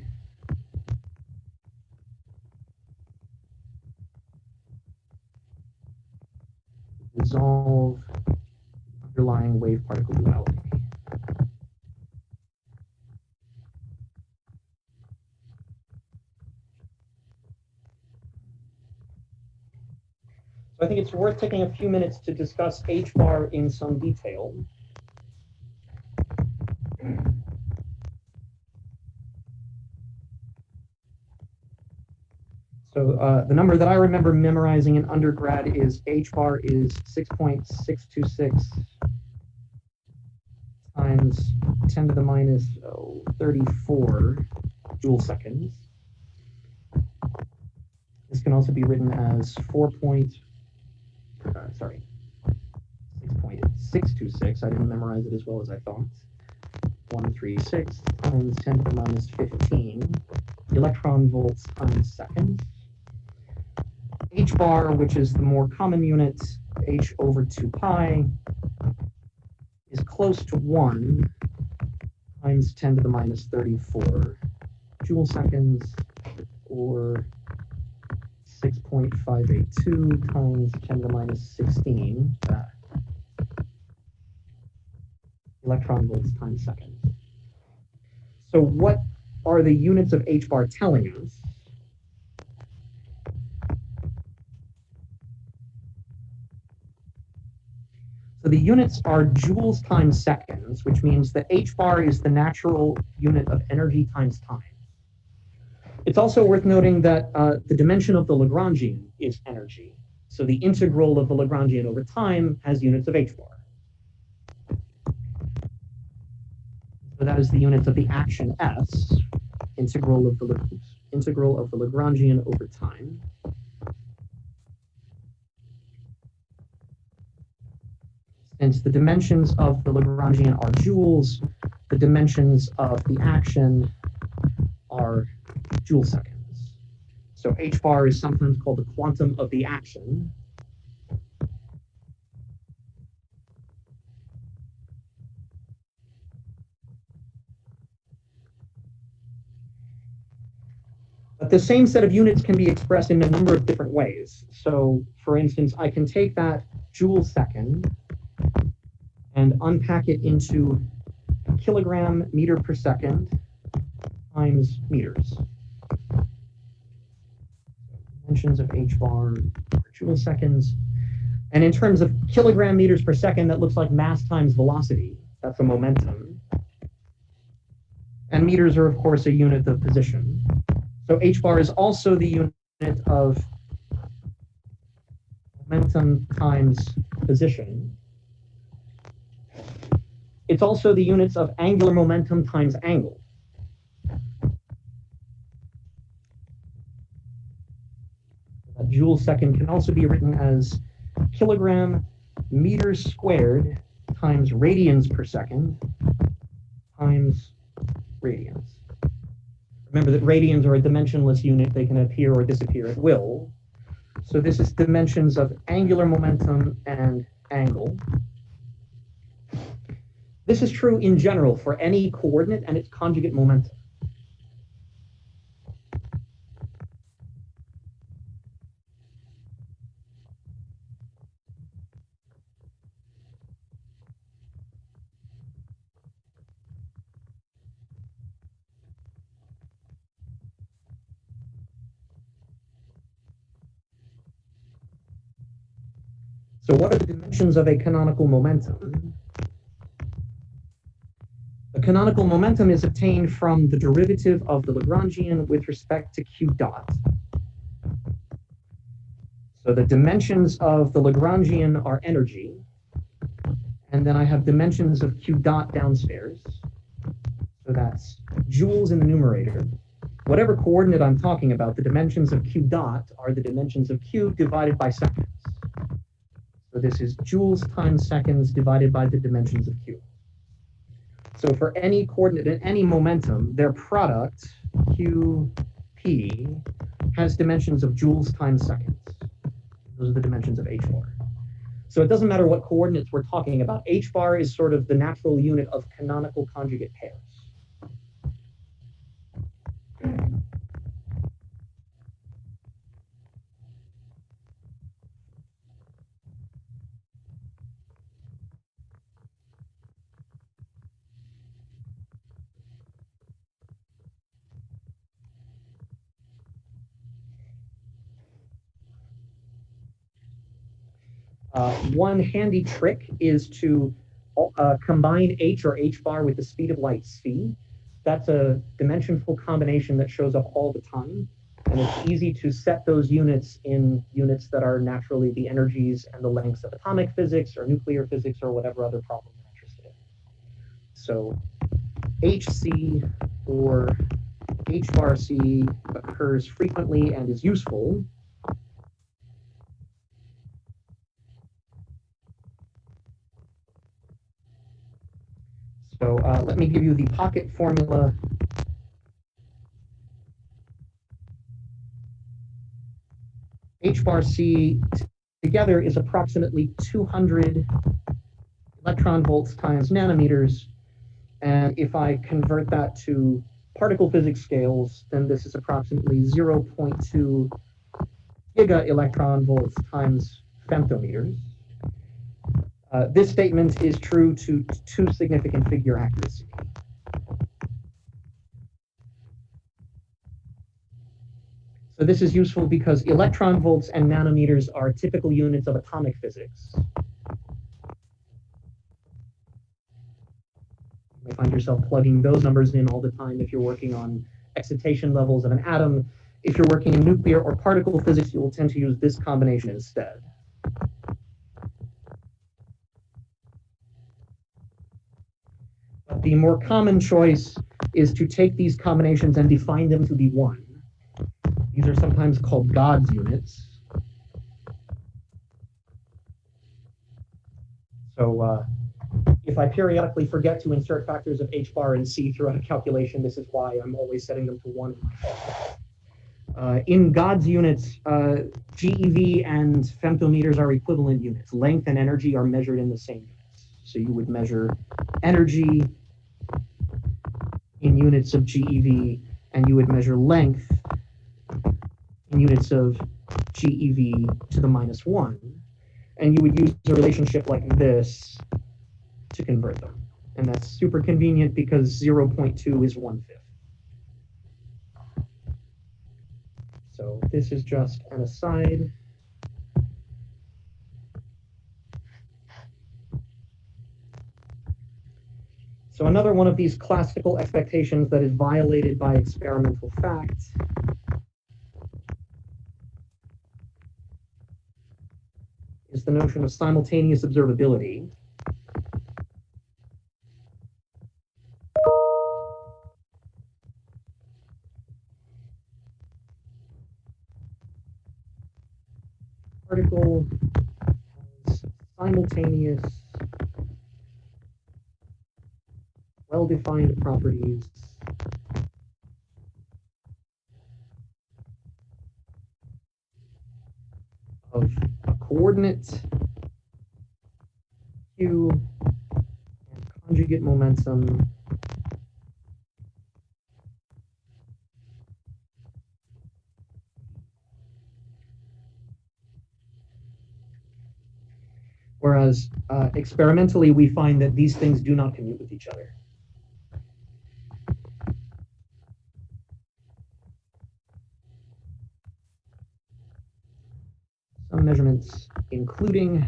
resolve underlying wave-particle duality. So I think it's worth taking a few minutes to discuss h bar in some detail. So the number that I remember memorizing in undergrad is h bar is 6.626 times 10 to the minus 34 joule seconds. This can also be written as 6.626. I didn't memorize it as well as I thought. 136 times 10 to the minus 15 electron volts times seconds. H bar, which is the more common unit, h over 2 pi, is close to 1 times 10 to the minus 34 joule seconds, or 6.582 times 10 to the minus 16 electron volts times seconds. So what are the units of h bar telling us? So the units are joules times seconds, which means that h bar is the natural unit of energy times time. It's also worth noting that the dimension of the Lagrangian is energy. So the integral of the Lagrangian over time has units of h bar. So that is the unit of the action S, integral of the Lagrangian over time. Since the dimensions of the Lagrangian are joules, the dimensions of the action are joule seconds. So h bar is sometimes called the quantum of the action. But the same set of units can be expressed in a number of different ways. So for instance, I can take that joule second and unpack it into kilogram meter per second times meters. Dimensions of h bar are joule seconds. And in terms of kilogram meters per second, that looks like mass times velocity. That's a momentum. And meters are, of course, a unit of position. So h bar is also the unit of momentum times position. It's also the units of angular momentum times angle. A joule second can also be written as kilogram meters squared times radians per second times radians. Remember that radians are a dimensionless unit. They can appear or disappear at will. So this is dimensions of angular momentum and angle. This is true in general for any coordinate and its conjugate momentum. So what are the dimensions of a canonical momentum? A canonical momentum is obtained from the derivative of the Lagrangian with respect to q dot. So the dimensions of the Lagrangian are energy, and then I have dimensions of q dot downstairs. So that's joules in the numerator. Whatever coordinate I'm talking about, the dimensions of q dot are the dimensions of q divided by seconds. So this is joules times seconds divided by the dimensions of q. So for any coordinate and any momentum, their product, qp, has dimensions of joules times seconds. Those are the dimensions of h bar. So it doesn't matter what coordinates we're talking about. H bar is sort of the natural unit of canonical conjugate pairs. One handy trick is to combine h or h bar with the speed of light c. That's a dimensionful combination that shows up all the time. And it's easy to set those units in units that are naturally the energies and the lengths of atomic physics or nuclear physics or whatever other problem you're interested in. So hc or h bar c occurs frequently and is useful. So let me give you the pocket formula. H bar C together is approximately 200 electron volts times nanometers. And if I convert that to particle physics scales, then this is approximately 0.2 giga electron volts times femtometers. This statement is true to 2 significant figure accuracy. So this is useful because electron volts and nanometers are typical units of atomic physics. You may find yourself plugging those numbers in all the time if you're working on excitation levels of an atom. If you're working in nuclear or particle physics, you will tend to use this combination instead. But the more common choice is to take these combinations and define them to be 1. These are sometimes called God's units. So if I periodically forget to insert factors of h bar and c throughout a calculation, this is why I'm always setting them to 1 in my head. In God's units, GeV and femtometers are equivalent units. Length and energy are measured in the same units. So you would measure energy in units of GeV, and you would measure length in units of GeV to the -1. And you would use a relationship like this to convert them. And that's super convenient because 0.2 is 1/5. So this is just an aside. So another one of these classical expectations that is violated by experimental fact is the notion of simultaneous observability. Particle has simultaneous, well-defined properties of a coordinate q and conjugate momentum whereas experimentally we find that these things do not commute with each other. Some measurements, including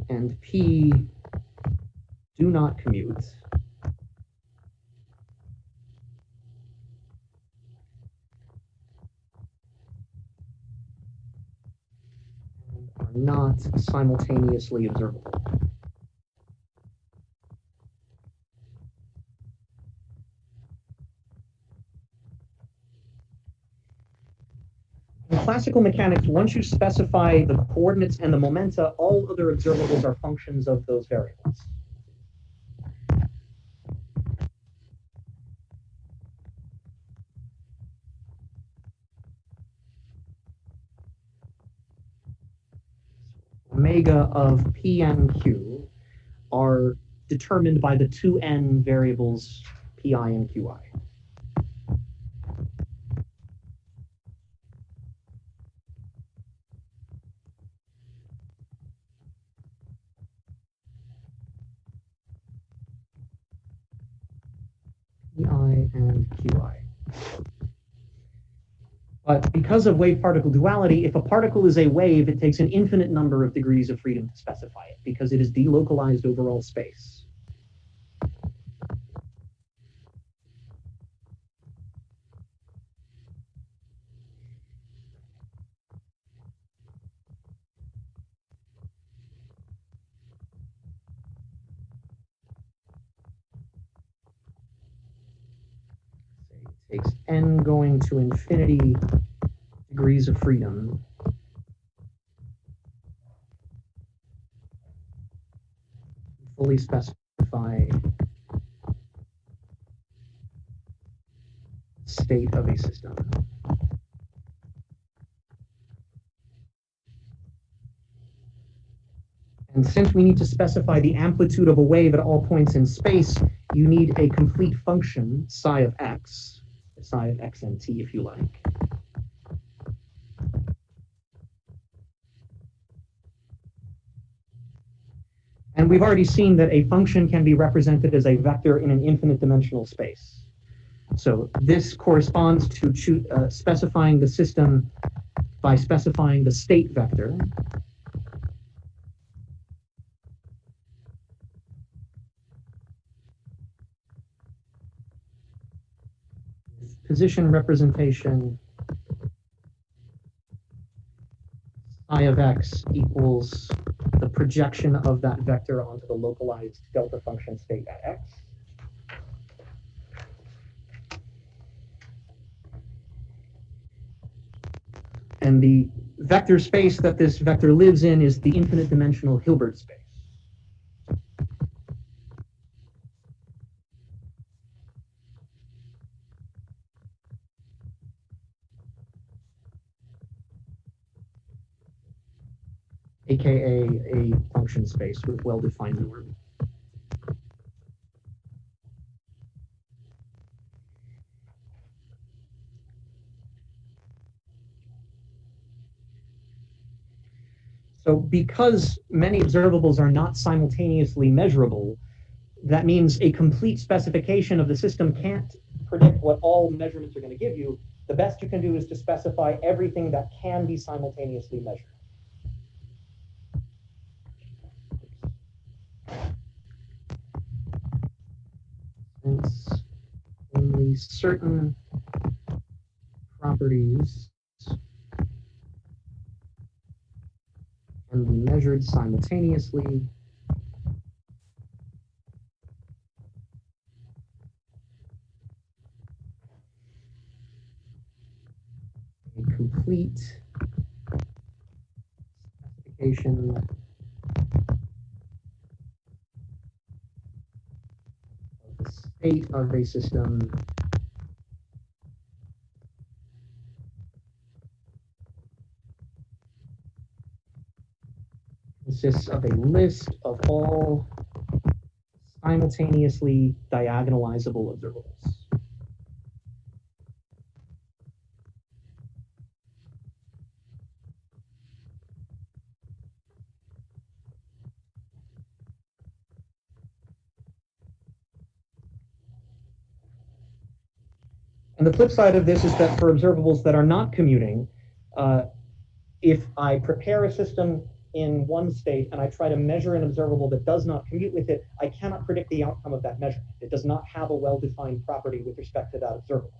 and P do not commute, and are not simultaneously observable. In classical mechanics, once you specify the coordinates and the momenta, all other observables are functions of those variables. Omega of P and Q are determined by the two n variables Pi and Qi. Pi and Qi. But because of wave-particle duality, if a particle is a wave, it takes an infinite number of degrees of freedom to specify it, because it is delocalized over all space. It takes n going to infinity degrees of freedom to fully specify state of a system. And since we need to specify the amplitude of a wave at all points in space, you need a complete function, psi of x and t if you like. And we've already seen that a function can be represented as a vector in an infinite dimensional space. So this corresponds to specifying the system by specifying the state vector. Position representation psi of x equals the projection of that vector onto the localized delta function state at x. And the vector space that this vector lives in is the infinite dimensional Hilbert space. AKA a function space with well-defined norm. So because many observables are not simultaneously measurable, that means a complete specification of the system can't predict what all measurements are going to give you. The best you can do is to specify everything that can be simultaneously measured. Since only certain properties can be measured simultaneously, a complete specification of the state of a system consists of a list of all simultaneously diagonalizable observables. And the flip side of this is that for observables that are not commuting, if I prepare a system in one state and I try to measure an observable that does not commute with it, I cannot predict the outcome of that measurement. It does not have a well-defined property with respect to that observable.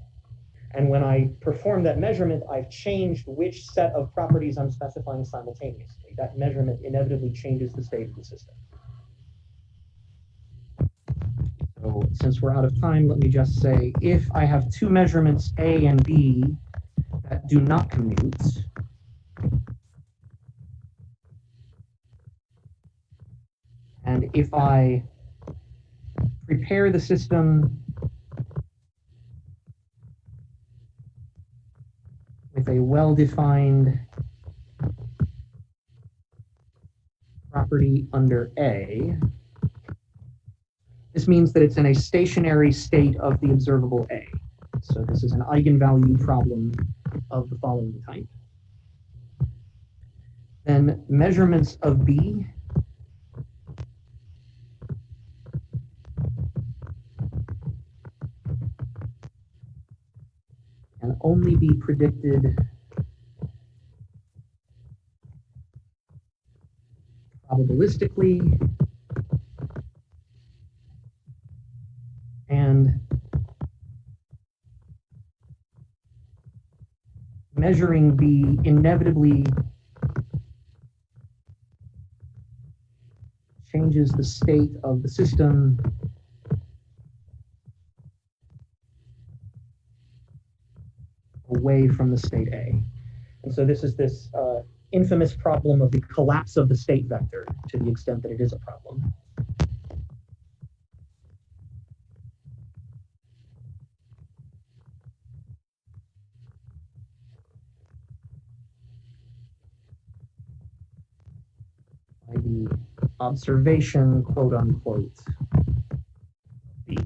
And when I perform that measurement, I've changed which set of properties I'm specifying simultaneously. That measurement inevitably changes the state of the system. So since we're out of time, let me just say, if I have two measurements A and B that do not commute, and if I prepare the system with a well-defined property under A, this means that it's in a stationary state of the observable A. So this is an eigenvalue problem of the following type. Then measurements of B can only be predicted probabilistically and measuring B inevitably changes the state of the system away from the state A. And so this is this infamous problem of the collapse of the state vector, to the extent that it is a problem. By the observation, quote unquote, B.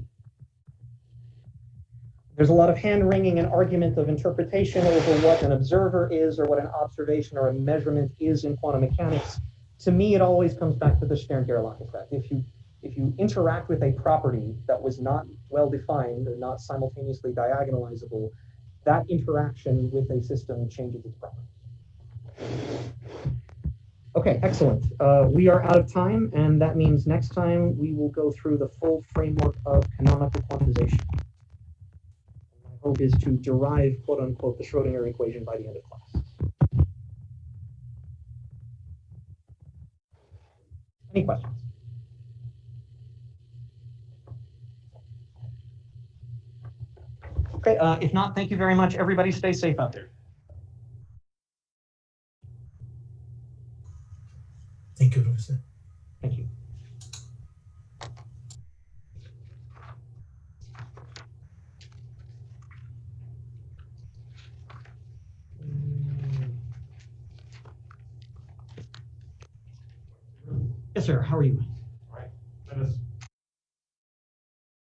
There's a lot of hand-wringing and argument of interpretation over what an observer is or what an observation or a measurement is in quantum mechanics. To me, it always comes back to the Stern-Gerlach effect. If you interact with a property that was not well-defined or not simultaneously diagonalizable, that interaction with a system changes its properties. Okay, excellent. We are out of time, and that means next time we will go through the full framework of canonical quantization. My hope is to derive, quote unquote, the Schrodinger equation by the end of class. Any questions? Okay, if not, thank you very much. Everybody stay safe out there. Thank you, Professor. Thank you. Yes, sir. How are you? All right. Let us